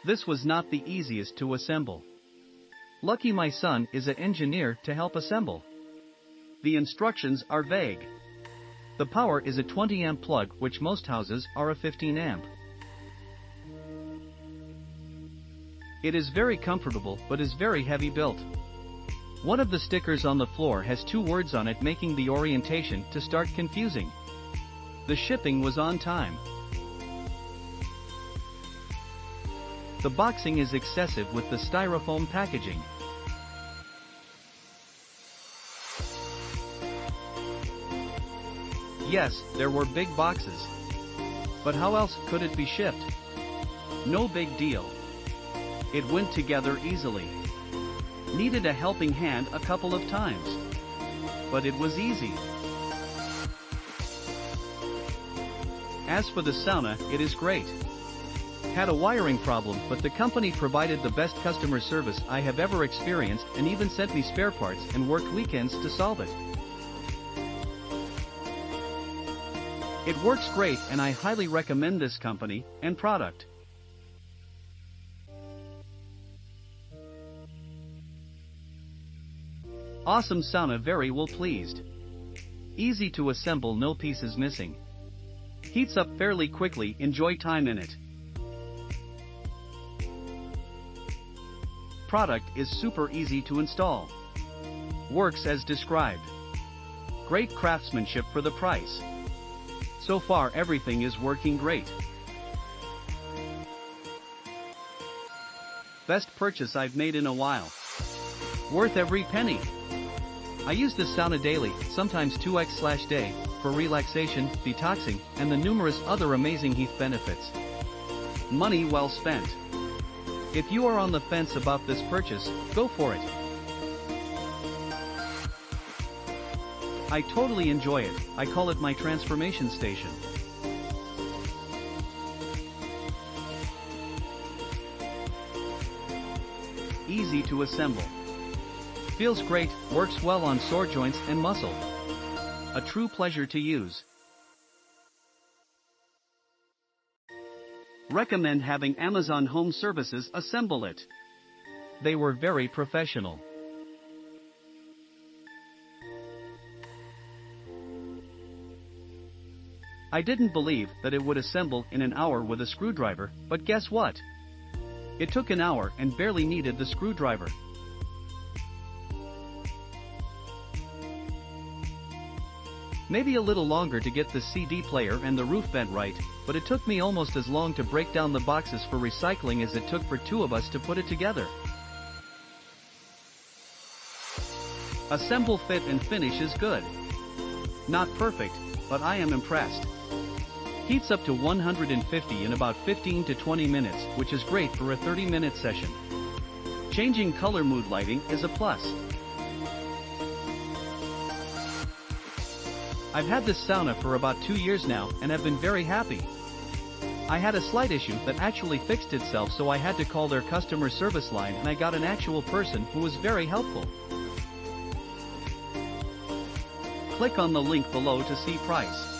This was not the easiest to assemble. Lucky my son is an engineer to help assemble. The instructions are vague. The power is a 20 amp plug, which most houses are a 15 amp. It is very comfortable but is very heavy built. One of the stickers on the floor has 2 words on it, making the orientation to start confusing. The shipping was on time. The boxing is excessive with the styrofoam packaging. Yes, there were big boxes. But how else could it be shipped? No big deal. It went together easily. Needed a helping hand a couple of times. But it was easy. As for the sauna, it is great. Had a wiring problem, but the company provided the best customer service I have ever experienced and even sent me spare parts and worked weekends to solve it. It works great and I highly recommend this company and product. Awesome sauna, very well pleased. Easy to assemble, no pieces missing. Heats up fairly quickly, enjoy time in it. Product is super easy to install. Works as described. Great craftsmanship for the price. So far everything is working great. Best purchase I've made in a while. Worth every penny. I use this sauna daily, sometimes 2x/day, for relaxation, detoxing, and the numerous other amazing health benefits. Money well spent. If you are on the fence about this purchase, go for it. I totally enjoy it. I call it my transformation station. Easy to assemble. Feels great, works well on sore joints and muscle. A true pleasure to use. Recommend having Amazon Home Services assemble it. They were very professional. I didn't believe that it would assemble in an hour with a screwdriver, but guess what? It took an hour and barely needed the screwdriver. Maybe a little longer to get the CD player and the roof vent right, but it took me almost as long to break down the boxes for recycling as it took for 2 of us to put it together. Assemble, fit and finish is good. Not perfect, but I am impressed. Heats up to 150 in about 15 to 20 minutes, which is great for a 30-minute session. Changing color mood lighting is a plus. I've had this sauna for about 2 years now and have been very happy. I had a slight issue that actually fixed itself, so I had to call their customer service line and I got an actual person who was very helpful. Click on the link below to see price.